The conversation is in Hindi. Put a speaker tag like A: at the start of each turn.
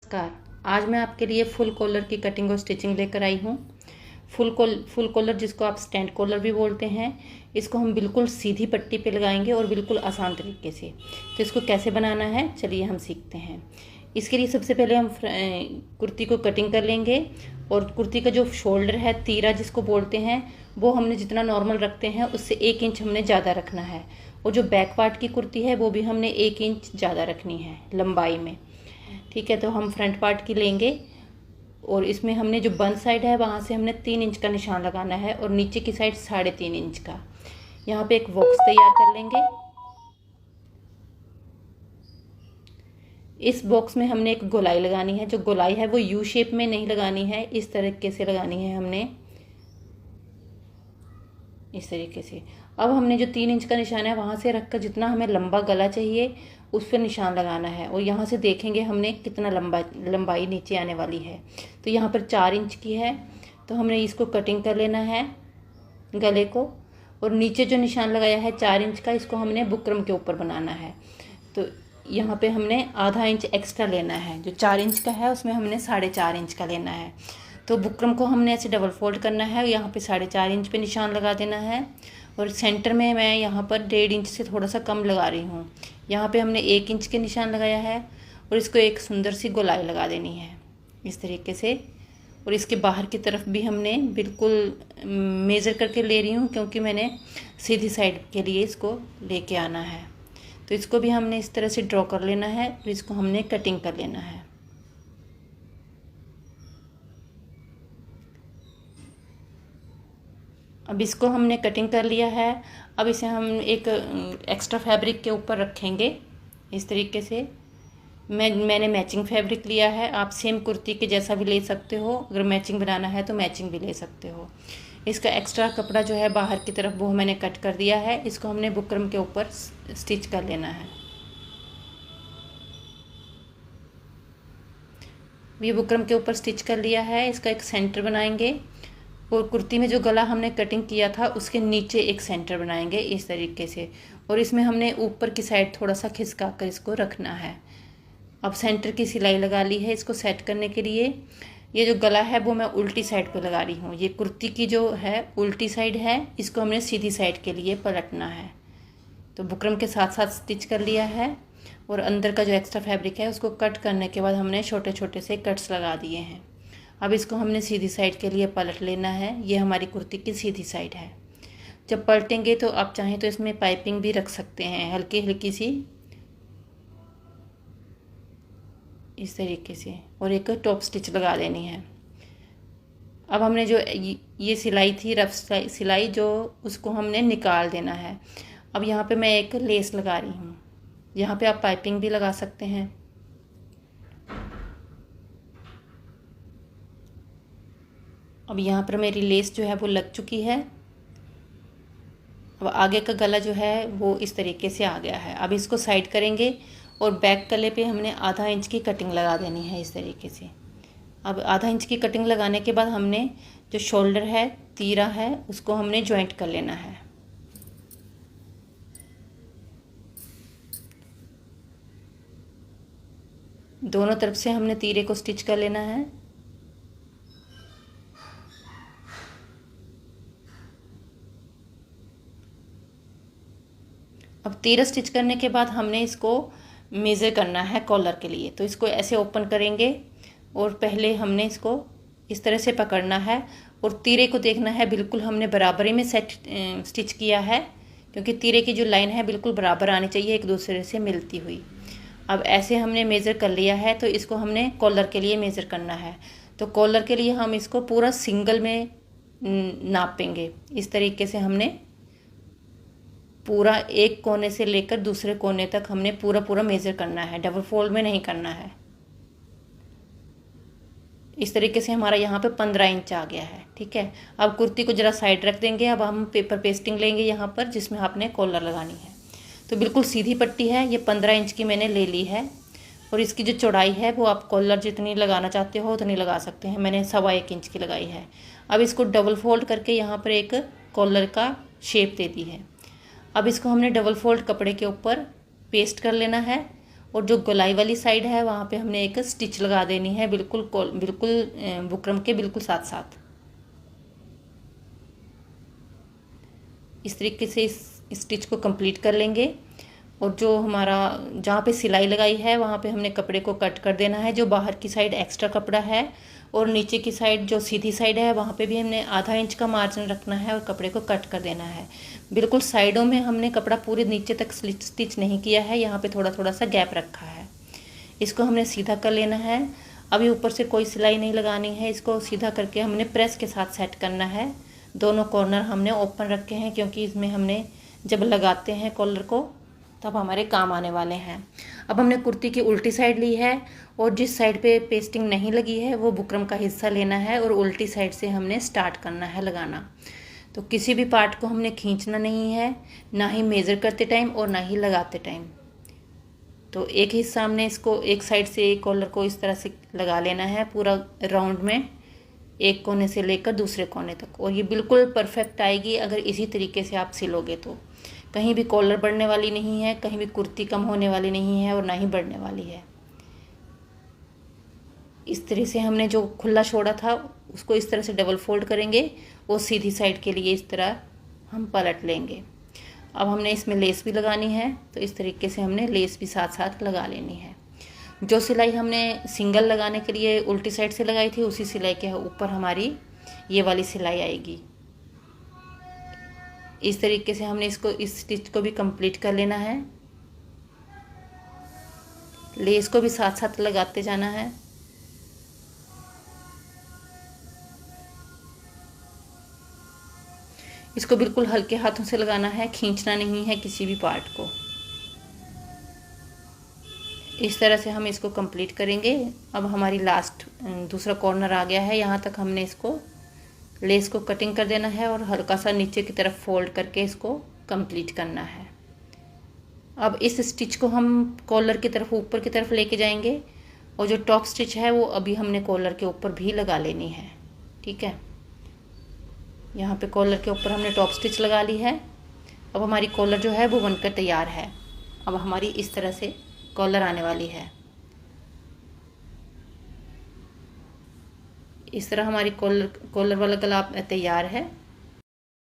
A: नमस्कार। आज मैं आपके लिए फुल कॉलर की कटिंग और स्टिचिंग लेकर आई हूँ। फुल कॉलर जिसको आप स्टैंड कॉलर भी बोलते हैं, इसको हम बिल्कुल सीधी पट्टी पे लगाएंगे और बिल्कुल आसान तरीके से। तो इसको कैसे बनाना है चलिए हम सीखते हैं। इसके लिए सबसे पहले हम कुर्ती को कटिंग कर लेंगे और कुर्ती का जो शोल्डर है, तीरा जिसको बोलते हैं, वो हमने जितना नॉर्मल रखते हैं उससे 1 इंच हमने ज़्यादा रखना है। और जो बैक पार्ट की कुर्ती है वो भी हमने 1 इंच ज़्यादा रखनी है लंबाई में। ठीक है, तो हम फ्रंट पार्ट की लेंगे और इसमें हमने जो बंद साइड है वहाँ से हमने 3 इंच का निशान लगाना है और नीचे की साइड 3.5 इंच का। यहाँ पे एक बॉक्स तैयार कर लेंगे। इस बॉक्स में हमने एक गोलाई लगानी है। जो गोलाई है वो यू शेप में नहीं लगानी है, इस तरीके से लगानी है हमने, इस तरीके से। अब हमने जो 3 इंच का निशान है वहाँ से रखकर जितना हमें लंबा गला चाहिए उस पर निशान लगाना है और यहाँ से देखेंगे हमने कितना लंबाई नीचे आने वाली है। तो यहाँ पर 4 इंच की है, तो हमने इसको कटिंग कर लेना है गले को। और नीचे जो निशान लगाया है 4 इंच का, इसको हमने बुकरम के ऊपर बनाना है। तो यहाँ पे हमने आधा इंच एक्स्ट्रा लेना है। जो 4 इंच का है उसमें हमने 4.5 इंच का लेना है। तो बुकरम को हमने ऐसे डबल फोल्ड करना है, यहाँ पे 4.5 इंच पे निशान लगा देना है। और सेंटर में मैं यहाँ पर 1.5 इंच से थोड़ा सा कम लगा रही हूँ। यहाँ पे हमने 1 इंच के निशान लगाया है और इसको एक सुंदर सी गोलाई लगा देनी है इस तरीके से। और इसके बाहर की तरफ भी हमने बिल्कुल मेज़र करके ले रही हूँ, क्योंकि मैंने सीधी साइड के लिए इसको लेके आना है। तो इसको भी हमने इस तरह से ड्रॉ कर लेना है और इसको हमने कटिंग कर लेना है। अब इसको हमने कटिंग कर लिया है। अब इसे हम एक एक्स्ट्रा फैब्रिक के ऊपर रखेंगे इस तरीके से। मैंने मैचिंग फैब्रिक लिया है, आप सेम कुर्ती के जैसा भी ले सकते हो। अगर मैचिंग बनाना है तो मैचिंग भी ले सकते हो। इसका एक्स्ट्रा कपड़ा जो है बाहर की तरफ वो मैंने कट कर दिया है। इसको हमने बुकरम के ऊपर स्टिच कर लेना है। ये बुकरम के ऊपर स्टिच कर लिया है। इसका एक सेंटर बनाएंगे और कुर्ती में जो गला हमने कटिंग किया था उसके नीचे एक सेंटर बनाएंगे इस तरीके से। और इसमें हमने ऊपर की साइड थोड़ा सा खिसका कर इसको रखना है। अब सेंटर की सिलाई लगा ली है। इसको सेट करने के लिए ये जो गला है वो मैं उल्टी साइड पे लगा रही हूँ। ये कुर्ती की जो है उल्टी साइड है, इसको हमने सीधी साइड के लिए पलटना है। तो बुकरम के साथ साथ स्टिच कर लिया है और अंदर का जो एक्स्ट्रा फैब्रिक है उसको कट करने के बाद हमने छोटे छोटे से कट्स लगा दिए हैं। अब इसको हमने सीधी साइड के लिए पलट लेना है। ये हमारी कुर्ती की सीधी साइड है। जब पलटेंगे तो आप चाहें तो इसमें पाइपिंग भी रख सकते हैं, हल्की हल्की सी इस तरीके से, और एक टॉप स्टिच लगा देनी है। अब हमने जो ये सिलाई थी, रफ सिलाई जो, उसको हमने निकाल देना है। अब यहाँ पे मैं एक लेस लगा रही हूँ। यहाँ पे आप पाइपिंग भी लगा सकते हैं। अब यहाँ पर मेरी लेस जो है वो लग चुकी है। अब आगे का गला जो है वो इस तरीके से आ गया है। अब इसको साइड करेंगे और बैक गले पे हमने आधा इंच की कटिंग लगा देनी है इस तरीके से। अब आधा इंच की कटिंग लगाने के बाद हमने जो शोल्डर है, तीरा है, उसको हमने जॉइंट कर लेना है। दोनों तरफ से हमने तीरे को स्टिच कर लेना है। अब तीरा स्टिच करने के बाद हमने इसको मेज़र करना है कॉलर के लिए। तो इसको ऐसे ओपन करेंगे और पहले हमने इसको इस तरह से पकड़ना है और तीरे को देखना है बिल्कुल हमने बराबरी में स्टिच किया है, क्योंकि तीरे की जो लाइन है बिल्कुल बराबर आनी चाहिए, एक दूसरे से मिलती हुई। अब ऐसे हमने मेज़र कर लिया है। तो इसको हमने कॉलर के लिए मेज़र करना है। तो कॉलर के लिए हम इसको पूरा सिंगल में नापेंगे। इस तरीके से हमने पूरा एक कोने से लेकर दूसरे कोने तक हमने पूरा मेज़र करना है, डबल फोल्ड में नहीं करना है। इस तरीके से हमारा यहाँ पे 15 इंच आ गया है। ठीक है, अब कुर्ती को ज़रा साइड रख देंगे। अब हम पेपर पेस्टिंग लेंगे यहाँ पर, जिसमें आपने कॉलर लगानी है। तो बिल्कुल सीधी पट्टी है, ये 15 इंच की मैंने ले ली है। और इसकी जो चौड़ाई है वो आप कॉलर जितनी लगाना चाहते हो उतनी लगा सकते हैं। मैंने 1.25 इंच की लगाई है। अब इसको डबल फोल्ड करके यहाँ पर एक कॉलर का शेप दे दी है। अब इसको हमने डबल फोल्ड कपड़े के ऊपर पेस्ट कर लेना है और जो गोलाई वाली साइड है वहाँ पे हमने एक स्टिच लगा देनी है, बिल्कुल बुकरम के बिल्कुल साथ साथ। इस तरीके से इस स्टिच को कंप्लीट कर लेंगे। और जो हमारा जहाँ पे सिलाई लगाई है वहाँ पे हमने कपड़े को कट कर देना है। जो बाहर की साइड एक्स्ट्रा कपड़ा है और नीचे की साइड जो सीधी साइड है वहाँ पे भी हमने आधा इंच का मार्जिन रखना है और कपड़े को कट कर देना है। बिल्कुल साइडों में हमने कपड़ा पूरे नीचे तक स्टिच नहीं किया है, यहाँ पे थोड़ा थोड़ा सा गैप रखा है। इसको हमने सीधा कर लेना है। अभी ऊपर से कोई सिलाई नहीं लगानी है, इसको सीधा करके हमने प्रेस के साथ सेट करना है। दोनों कॉर्नर हमने ओपन रखे हैं क्योंकि इसमें हमने जब लगाते हैं कॉलर को तब हमारे काम आने वाले हैं। अब हमने कुर्ती की उल्टी साइड ली है और जिस साइड पे पेस्टिंग नहीं लगी है वो बुकरम का हिस्सा लेना है और उल्टी साइड से हमने स्टार्ट करना है लगाना। तो किसी भी पार्ट को हमने खींचना नहीं है, ना ही मेज़र करते टाइम और ना ही लगाते टाइम। तो एक हिस्सा हमने इसको एक साइड से एक कॉलर को इस तरह से लगा लेना है पूरा राउंड में, एक कोने से लेकर दूसरे कोने तक। और ये बिल्कुल परफेक्ट आएगी अगर इसी तरीके से आप सिलोगे तो। कहीं भी कॉलर बढ़ने वाली नहीं है, कहीं भी कुर्ती कम होने वाली नहीं है और ना ही बढ़ने वाली है। इस तरह से हमने जो खुला छोड़ा था उसको इस तरह से डबल फोल्ड करेंगे और सीधी साइड के लिए इस तरह हम पलट लेंगे। अब हमने इसमें लेस भी लगानी है तो इस तरीके से हमने लेस भी साथ साथ लगा लेनी है। जो सिलाई हमने सिंगल लगाने के लिए उल्टी साइड से लगाई थी उसी सिलाई के ऊपर हमारी ये वाली सिलाई आएगी। इस तरीके से हमने इसको इस स्टिच को भी कंप्लीट कर लेना है। लेस को भी साथ साथ लगाते जाना है। इसको बिल्कुल हल्के हाथों से लगाना है, खींचना नहीं है किसी भी पार्ट को। इस तरह से हम इसको कंप्लीट करेंगे। अब हमारी लास्ट दूसरा कॉर्नर आ गया है, यहाँ तक हमने इसको लेस को कटिंग कर देना है और हल्का सा नीचे की तरफ फोल्ड करके इसको कंप्लीट करना है। अब इस स्टिच को हम कॉलर की तरफ ऊपर की तरफ लेके जाएंगे और जो टॉप स्टिच है वो अभी हमने कॉलर के ऊपर भी लगा लेनी है। ठीक है, यहाँ पे कॉलर के ऊपर हमने टॉप स्टिच लगा ली है। अब हमारी कॉलर जो है वो बनकर तैयार है। अब हमारी इस तरह से कॉलर आने वाली है। इस तरह हमारी कॉलर वाला गला तैयार है।